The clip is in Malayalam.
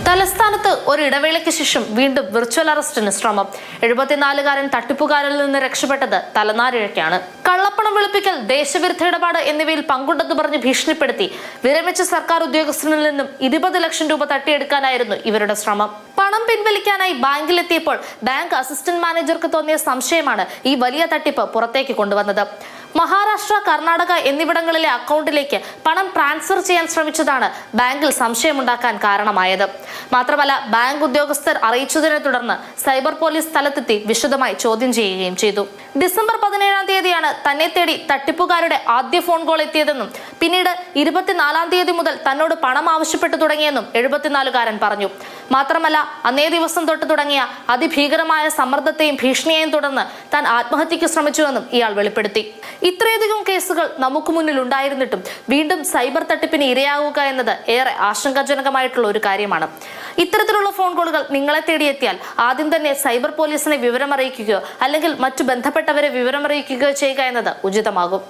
തലസ്ഥാനത്ത് ഒരു ഇടവേളയ്ക്ക് ശേഷം വീണ്ടും വിർച്വൽ അറസ്റ്റിന് ശ്രമം. 74-കാരൻ തട്ടിപ്പുകാരിൽ നിന്ന് രക്ഷപ്പെട്ടത് തലനാരിഴയ്ക്കാണ്. കള്ളപ്പണം വെളുപ്പിക്കൽ, ദേശവിരുദ്ധ ഇടപാട് എന്നിവയിൽ പങ്കുണ്ടെന്ന് പറഞ്ഞ് ഭീഷണിപ്പെടുത്തി വിരമിച്ച സർക്കാർ ഉദ്യോഗസ്ഥരിൽ നിന്നും 20 ലക്ഷം രൂപ തട്ടിയെടുക്കാനായിരുന്നു ഇവരുടെ ശ്രമം. പണം പിൻവലിക്കാനായി ബാങ്കിലെത്തിയപ്പോൾ ബാങ്ക് അസിസ്റ്റന്റ് മാനേജർക്ക് തോന്നിയ സംശയമാണ് ഈ വലിയ തട്ടിപ്പ് പുറത്തേക്ക് കൊണ്ടുവന്നത്. മഹാരാഷ്ട്ര, കർണാടക എന്നിവിടങ്ങളിലെ അക്കൗണ്ടിലേക്ക് പണം ട്രാൻസ്ഫർ ചെയ്യാൻ ശ്രമിച്ചതാണ് ബാങ്കിൽ സംശയമുണ്ടാക്കാൻ കാരണമായത്. മാത്രമല്ല, ബാങ്ക് ഉദ്യോഗസ്ഥർ അറിയിച്ചതിനെ തുടർന്ന് സൈബർ പോലീസ് സ്ഥലത്തെത്തി വിശദമായി ചോദ്യം ചെയ്യുകയും ചെയ്തു. ഡിസംബർ 17-ാം തീയതിയാണ് തന്നെ തേടി തട്ടിപ്പുകാരുടെ ആദ്യ ഫോൺ കോൾ എത്തിയതെന്നും പിന്നീട് 24-ാം തീയതി മുതൽ തന്നോട് പണം ആവശ്യപ്പെട്ടു തുടങ്ങിയെന്നും 74-കാരൻ പറഞ്ഞു. മാത്രമല്ല, അന്നേ ദിവസം തൊട്ട് തുടങ്ങിയ അതിഭീകരമായ സമ്മർദ്ദത്തെയും ഭീഷണിയെയും തുടർന്ന് താൻ ആത്മഹത്യക്ക് ശ്രമിച്ചുവെന്നും ഇയാൾ വെളിപ്പെടുത്തി. ഇത്രയധികം കേസുകൾ നമുക്ക് മുന്നിൽ ഉണ്ടായിരുന്നിട്ടും വീണ്ടും സൈബർ തട്ടിപ്പിന് ഇരയാകുക എന്നത് ഏറെ ആശങ്കാജനകമായിട്ടുള്ള ഒരു കാര്യമാണ്. ഇത്തരത്തിലുള്ള ഫോൺ കോളുകൾ നിങ്ങളെ തേടിയെത്തിയാൽ ആദ്യം തന്നെ സൈബർ പോലീസിനെ വിവരമറിയിക്കുകയോ അല്ലെങ്കിൽ മറ്റു ബന്ധപ്പെട്ടവരെ വിവരമറിയിക്കുകയോ ചെയ്യുക എന്നത് ഉചിതമാകും.